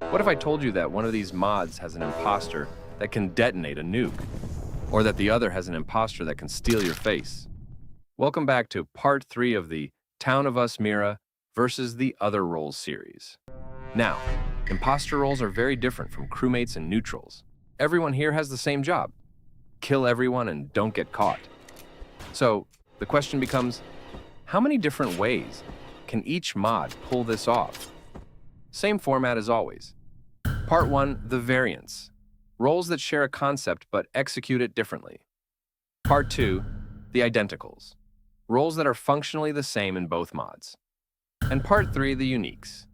What if I told you that one of these mods has an imposter that can detonate a nuke? Or that the other has an imposter that can steal your face? Welcome back to part 3 of the Town of Us Mira versus the Other Roles series. Now, imposter roles are very different from crewmates and neutrals. Everyone here has the same job: kill everyone and don't get caught. So, the question becomes, how many different ways can each mod pull this off? Same format as always. Part 1, the variants. Roles that share a concept but execute it differently. Part 2, the identicals. Roles that are functionally the same in both mods. And Part 3, the uniques.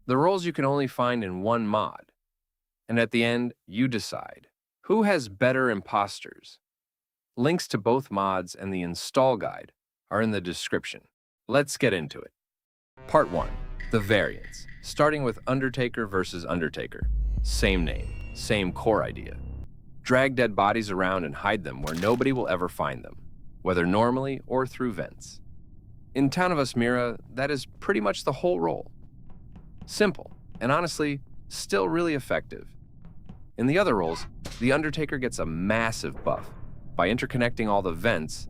The roles you can only find in one mod. And at the end, you decide. Who has better imposters? Links to both mods and the install guide are in the description. Let's get into it. Part 1, the variants. Starting with Undertaker versus Undertaker. Same name, same core idea. Drag dead bodies around and hide them where nobody will ever find them, whether normally or through vents. In Town of Us Mira, that is pretty much the whole role. Simple, and honestly, still really effective. In the other roles, the Undertaker gets a massive buff. By interconnecting all the vents,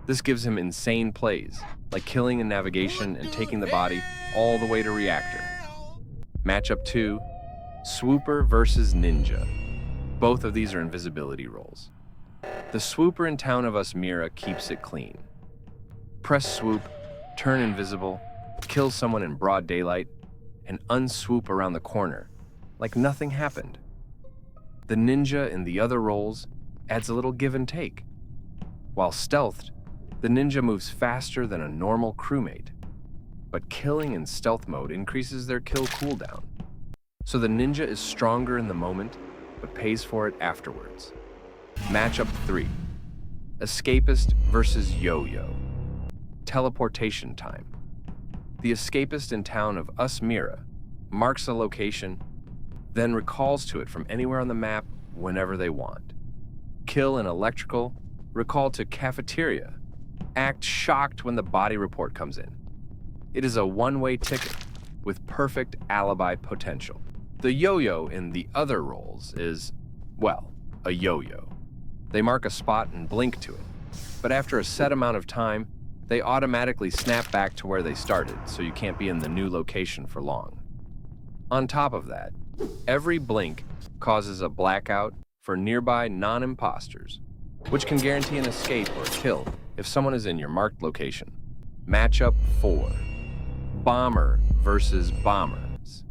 this gives him insane plays, like killing in navigation and taking the body all the way to reactor. Matchup 2, Swooper versus Ninja. Both of these are invisibility roles. The Swooper in Town of Us Mira keeps it clean. Press swoop, turn invisible, kill someone in broad daylight, and unswoop around the corner, like nothing happened. The Ninja in the other roles adds a little give and take. While stealthed, the Ninja moves faster than a normal crewmate, but killing in stealth mode increases their kill cooldown. So the Ninja is stronger in the moment, but pays for it afterwards. Matchup 3, Escapist versus Yo-Yo. Teleportation time. The Escapist in Town of Us Mira marks a location, then recalls to it from anywhere on the map whenever they want. Kill in electrical, recall to cafeteria, act shocked when the body report comes in. It is a one-way ticket with perfect alibi potential. The yo-yo in the other roles is, well, a yo-yo. They mark a spot and blink to it, but after a set amount of time, they automatically snap back to where they started, so you can't be in the new location for long. On top of that, every blink causes a blackout for nearby non-imposters, which can guarantee an escape or a kill if someone is in your marked location. Matchup 4, Bomber versus Bombers.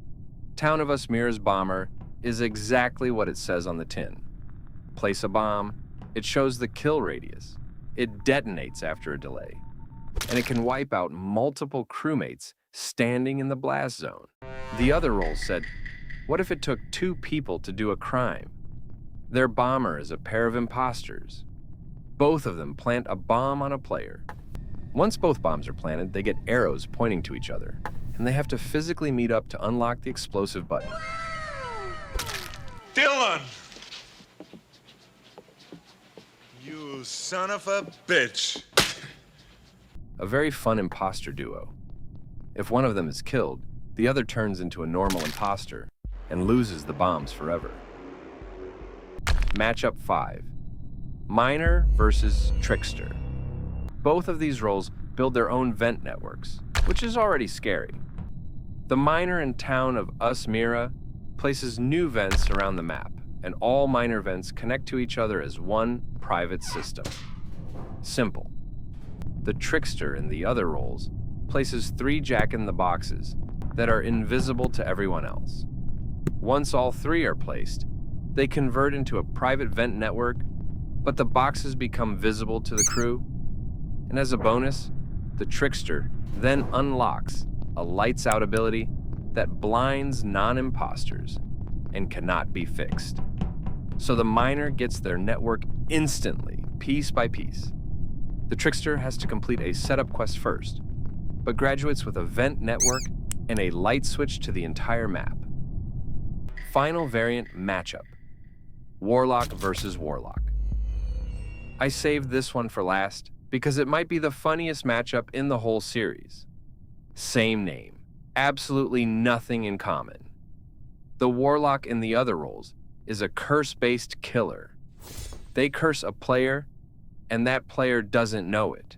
Town of Us Mira's Bomber is exactly what it says on the tin. Place a bomb, it shows the kill radius. It detonates after a delay, and it can wipe out multiple crewmates standing in the blast zone. The other role said, what if it took 2 people to do a crime? Their bomber is a pair of imposters. Both of them plant a bomb on a player. Once both bombs are planted, they get arrows pointing to each other, and they have to physically meet up to unlock the explosive button. Dylan! You son of a bitch. A very fun imposter duo. If one of them is killed, the other turns into a normal imposter and loses the bombs forever. Matchup 5, Miner versus Trickster. Both of these roles build their own vent networks, which is already scary. The Miner in Town of Us Mira places new vents around the map, and all miner vents connect to each other as one private system. Simple. The Trickster in the other roles places 3 jack-in-the-boxes that are invisible to everyone else. Once all 3 are placed, they convert into a private vent network, but the boxes become visible to the crew. And as a bonus, the Trickster then unlocks a lights out ability that blinds non-imposters and cannot be fixed. So the miner gets their network instantly, piece by piece. The Trickster has to complete a setup quest first, but graduates with a vent network and a light switch to the entire map. Final variant matchup, Warlock versus Warlock. I saved this one for last because it might be the funniest matchup in the whole series. Same name, absolutely nothing in common. The warlock in the other roles is a curse-based killer. They curse a player, and that player doesn't know it.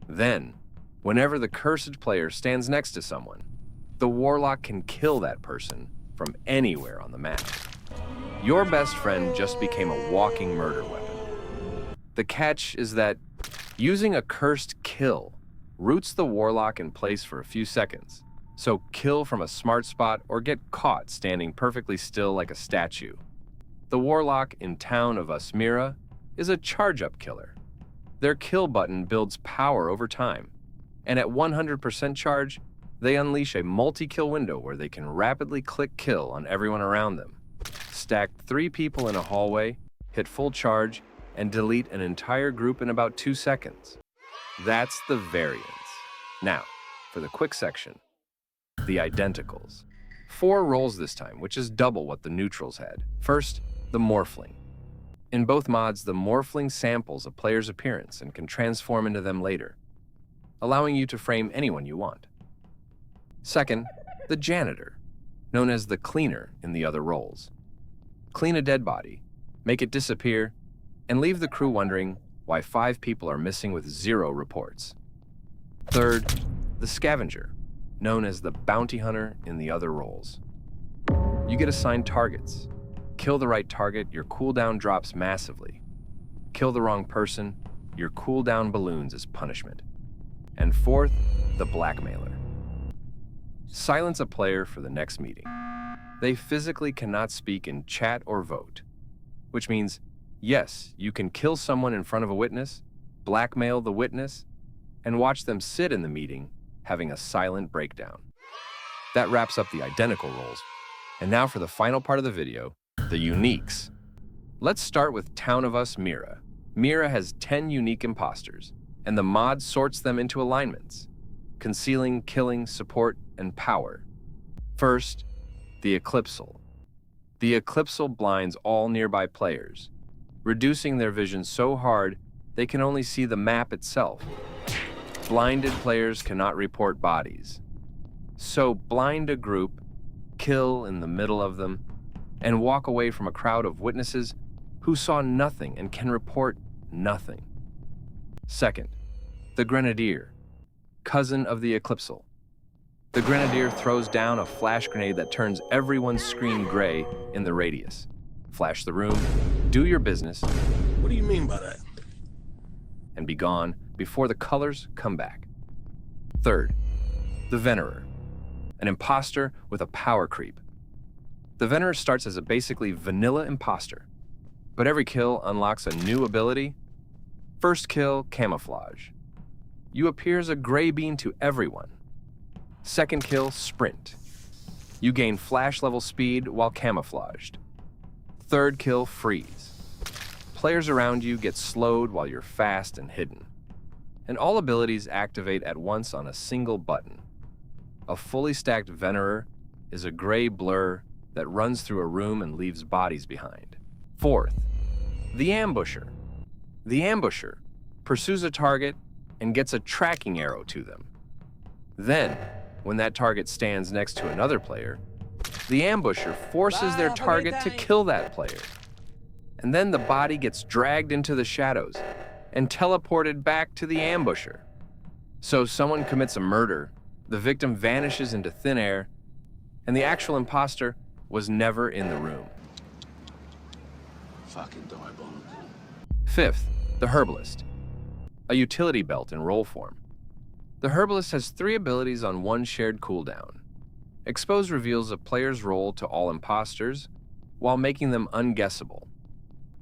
Then, whenever the cursed player stands next to someone, the warlock can kill that person from anywhere on the map. Your best friend just became a walking murder weapon. The catch is that using a cursed kill roots the warlock in place for a few seconds, so kill from a smart spot or get caught standing perfectly still like a statue. The warlock in Town of Us Mira is a charge-up killer. Their kill button builds power over time, and at 100% charge, they unleash a multi-kill window where they can rapidly click kill on everyone around them. Stack 3 people in a hallway, hit full charge, and delete an entire group in about 2 seconds. That's the variance. Now, for the quick section, the identicals. 4 roles this time, which is double what the neutrals had. First, the morphling. In both mods, the morphling samples a player's appearance and can transform into them later, allowing you to frame anyone you want. Second, the janitor, known as the cleaner in the other roles. Clean a dead body, make it disappear, and leave the crew wondering why 5 people are missing with 0 reports. Third, the scavenger, known as the bounty hunter in the other roles. You get assigned targets. Kill the right target, your cooldown drops massively. Kill the wrong person, your cooldown balloons as punishment. And fourth, the blackmailer. Silence a player for the next meeting. They physically cannot speak in chat or vote, which means, yes, you can kill someone in front of a witness, blackmail the witness, and watch them sit in the meeting having a silent breakdown. That wraps up the identical roles. And now for the final part of the video, the uniques. Let's start with Town of Us Mira. Mira has 10 unique imposters, and the mod sorts them into alignments: concealing, killing, support, and power. First, the Eclipsal. The Eclipsal blinds all nearby players, reducing their vision so hard they can only see the map itself. Blinded players cannot report bodies. So blind a group, kill in the middle of them, and walk away from a crowd of witnesses who saw nothing and can report nothing. Second, the Grenadier, cousin of the Eclipsal. The Grenadier throws down a flash grenade that turns everyone's screen gray in the radius. Flash the room, do your business. What do you mean by that? And be gone before the colors come back. Third, the Venerer, an imposter with a power creep. The Venerer starts as a basically vanilla imposter, but every kill unlocks a new ability. First kill, camouflage. You appear as a gray bean to everyone. Second kill, sprint. You gain flash level speed while camouflaged. Third kill, freeze. Players around you get slowed while you're fast and hidden. And all abilities activate at once on a single button. A fully stacked Venerer is a gray blur that runs through a room and leaves bodies behind. Fourth, the Ambusher. The Ambusher pursues a target and gets a tracking arrow to them. Then, when that target stands next to another player, the Ambusher forces their target to kill that player. And then the body gets dragged into the shadows and teleported back to the Ambusher. So someone commits a murder, the victim vanishes into thin air, and the actual imposter was never in the room. Fucking diabolical. Fifth, the Herbalist, a utility belt in role form. The Herbalist has 3 abilities on one shared cooldown. Expose reveals a player's role to all imposters while making them unguessable.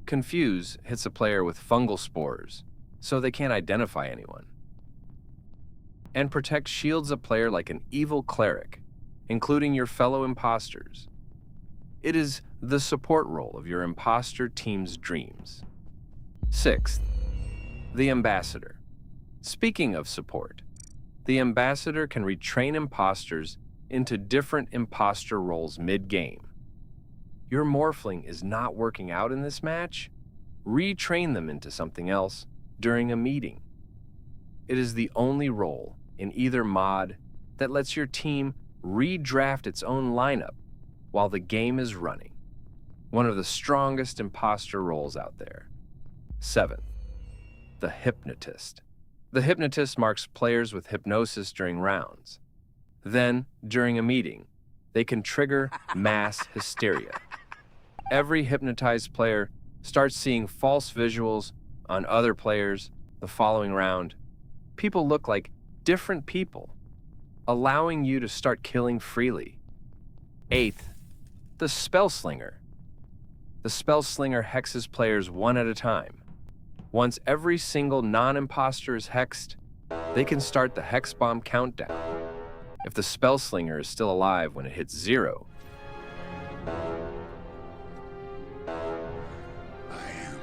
Confuse hits a player with fungal spores, so they can't identify anyone. And Protect shields a player like an evil cleric, including your fellow imposters. It is the support role of your imposter team's dreams. Sixth, the Ambassador. Speaking of support, the Ambassador can retrain imposters into different imposter roles mid-game. Your Morphling is not working out in this match? Retrain them into something else during a meeting. It is the only role in either mod that lets your team redraft its own lineup while the game is running. One of the strongest imposter roles out there. 7. The hypnotist. The hypnotist marks players with hypnosis during rounds. Then, during a meeting, they can trigger mass hysteria. Every hypnotized player starts seeing false visuals on other players the following round. People look like different people, allowing you to start killing freely. 8th, the spellslinger. The spellslinger hexes players one at a time. Once every single non-imposter is hexed, they can start the hex bomb countdown. If the spellslinger is still alive when it hits 0, I am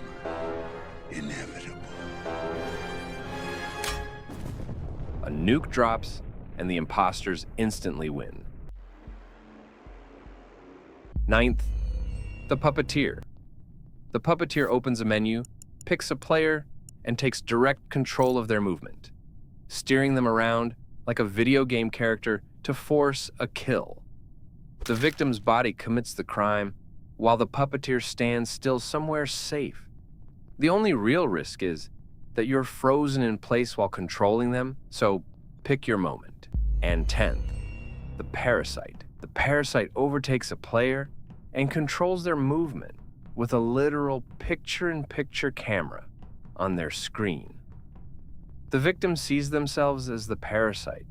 inevitable. a nuke drops and the imposters instantly win. 9th, the puppeteer. The puppeteer opens a menu, picks a player, and takes direct control of their movement, steering them around like a video game character to force a kill. The victim's body commits the crime, while the puppeteer stands still somewhere safe. The only real risk is that you're frozen in place while controlling them, so pick your moment. And 10th, the parasite. The parasite overtakes a player and controls their movement with a literal picture-in-picture camera on their screen. The victim sees themselves as the parasite.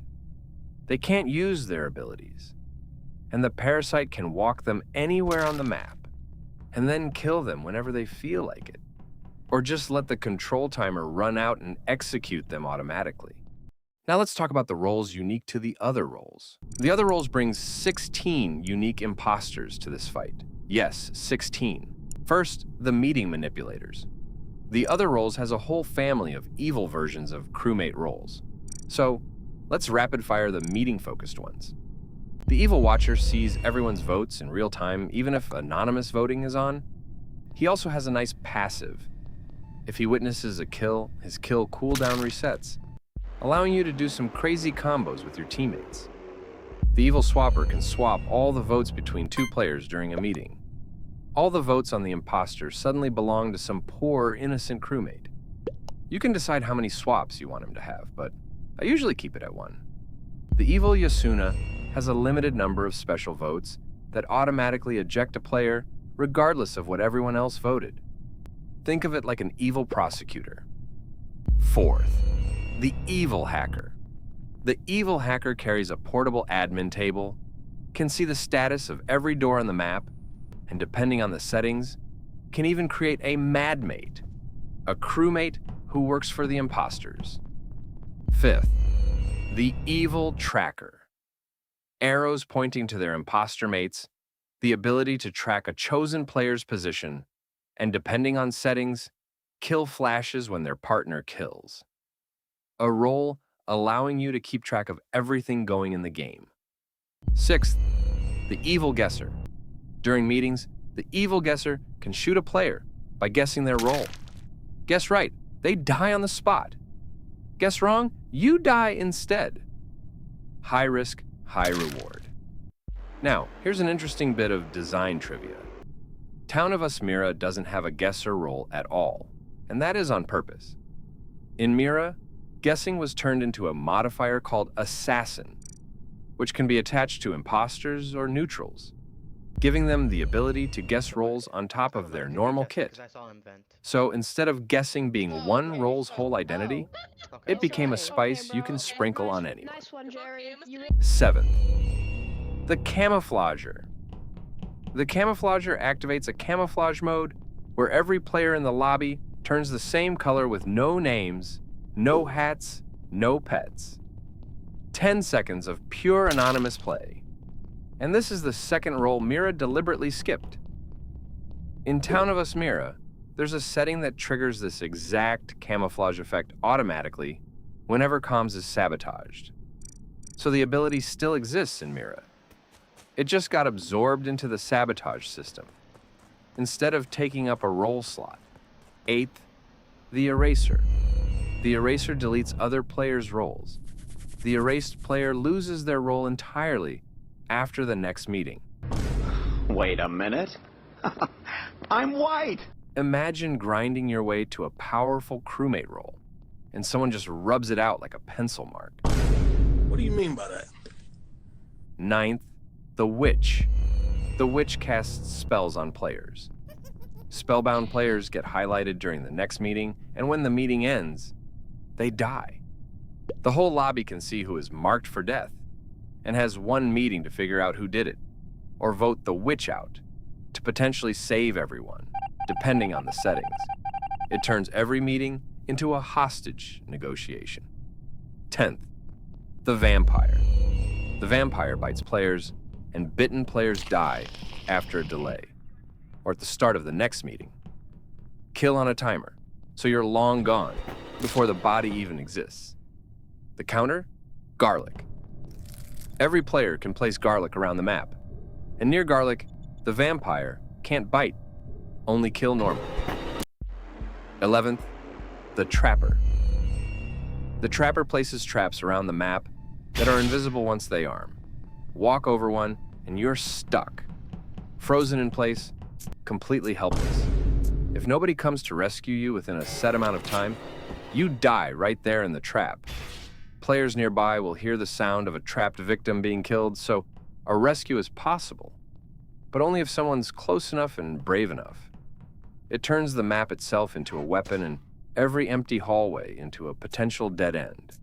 They can't use their abilities, and the parasite can walk them anywhere on the map and then kill them whenever they feel like it, or just let the control timer run out and execute them automatically. Now let's talk about the roles unique to the other roles. The other roles brings 16 unique imposters to this fight. Yes, 16. First, the meeting manipulators. The other roles has a whole family of evil versions of crewmate roles. So, let's rapid fire the meeting-focused ones. The evil watcher sees everyone's votes in real time, even if anonymous voting is on. He also has a nice passive. If he witnesses a kill, his kill cooldown resets, allowing you to do some crazy combos with your teammates. The evil swapper can swap all the votes between two players during a meeting. All the votes on the imposter suddenly belong to some poor, innocent crewmate. You can decide how many swaps you want him to have, but I usually keep it at 1. The evil Yasuna has a limited number of special votes that automatically eject a player regardless of what everyone else voted. Think of it like an evil prosecutor. 4th, the evil hacker. The evil hacker carries a portable admin table, can see the status of every door on the map, and depending on the settings, can even create a madmate, a crewmate who works for the imposters. 5th, the evil tracker. Arrows pointing to their imposter mates, the ability to track a chosen player's position, and depending on settings, kill flashes when their partner kills. A role allowing you to keep track of everything going in the game. 6th, the evil guesser. During meetings, the evil guesser can shoot a player by guessing their role. Guess right, they die on the spot. Guess wrong, you die instead. High risk, high reward. Now, here's an interesting bit of design trivia. Town of Us Mira doesn't have a guesser role at all, and that is on purpose. In Mira, guessing was turned into a modifier called Assassin, which can be attached to imposters or neutrals, giving them the ability to guess roles on top of their normal kit. So instead of guessing being one role's whole identity, it became a spice you can sprinkle on anyone. 7th, the camouflager. The camouflager activates a camouflage mode where every player in the lobby turns the same color with no names, no hats, no pets. 10 seconds of pure anonymous play. And this is the second role Mira deliberately skipped. In Town of Us Mira, there's a setting that triggers this exact camouflage effect automatically whenever comms is sabotaged. So the ability still exists in Mira. It just got absorbed into the sabotage system, instead of taking up a role slot. 8th, the eraser. The eraser deletes other players' roles. The erased player loses their role entirely after the next meeting. Wait a minute. I'm white. Imagine grinding your way to a powerful crewmate roll, and someone just rubs it out like a pencil mark. What do you mean by that? 9th, the Witch. The Witch casts spells on players. Spellbound players get highlighted during the next meeting, and when the meeting ends, they die. The whole lobby can see who is marked for death, and has one meeting to figure out who did it, or vote the Witch out to potentially save everyone, depending on the settings. It turns every meeting into a hostage negotiation. 10th, the Vampire. The Vampire bites players, and bitten players die after a delay, or at the start of the next meeting. Kill on a timer, so you're long gone before the body even exists. The counter? Garlic. Every player can place garlic around the map, and near garlic, the vampire can't bite, only kill normally. 11th, the Trapper. The Trapper places traps around the map that are invisible once they arm. Walk over one, and you're stuck, frozen in place, completely helpless. If nobody comes to rescue you within a set amount of time, you die right there in the trap. Players nearby will hear the sound of a trapped victim being killed, so a rescue is possible, but only if someone's close enough and brave enough. It turns the map itself into a weapon and every empty hallway into a potential dead end.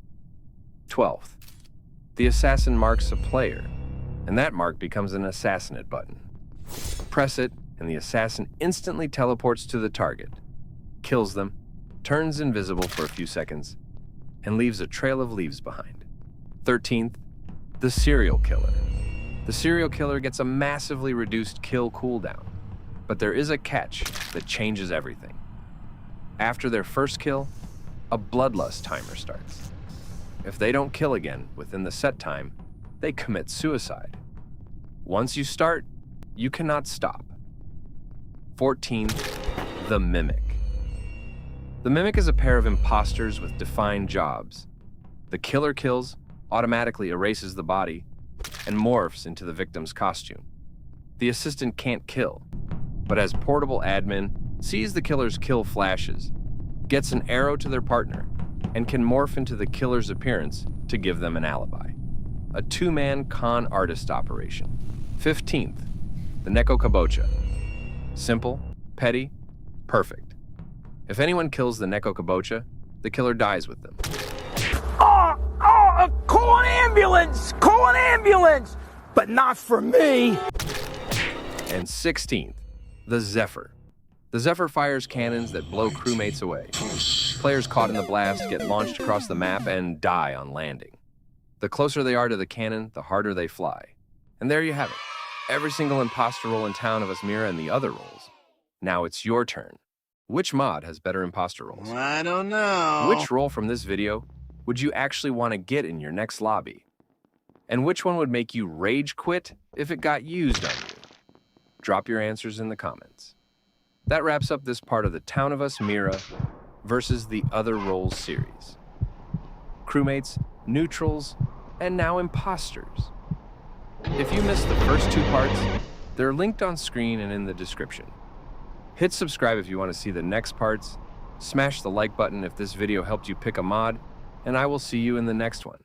12th, the assassin marks a player, and that mark becomes an assassinate button. Press it, and the assassin instantly teleports to the target, kills them, turns invisible for a few seconds, and leaves a trail of leaves behind. 13th, the Serial Killer. The Serial Killer gets a massively reduced kill cooldown, but there is a catch that changes everything. After their first kill, a bloodlust timer starts. If they don't kill again within the set time, they commit suicide. Once you start, you cannot stop. 14th, the Mimic. The Mimic is a pair of imposters with defined jobs. The killer kills, automatically erases the body, and morphs into the victim's costume. The assistant can't kill, but as portable admin, sees the killer's kill flashes, gets an arrow to their partner, and can morph into the killer's appearance to give them an alibi. A two-man con artist operation. 15th, the Neko Kabocha. Simple, petty, perfect. If anyone kills the Neko Kabocha, the killer dies with them. Call an ambulance! Call an ambulance! But not for me! And 16th, the Zephyr. The Zephyr fires cannons that blow crewmates away. Players caught in the blast get launched across the map and die on landing. The closer they are to the cannon, the harder they fly. And there you have it. Every single imposter roll in Town of Us Mira and the other rolls. Now it's your turn. Which mod has better imposter rolls? I don't know. Which roll from this video would you actually want to get in your next lobby? And which one would make you rage quit if it got used on you? Drop your answers in the comments. That wraps up this part of the Town of Us Mira versus the Other Roles series. Crewmates, neutrals, and now imposters. If you missed the first two parts, they're linked on screen and in the description. Hit subscribe if you want to see the next parts, smash the like button if this video helped you pick a mod, and I will see you in the next one.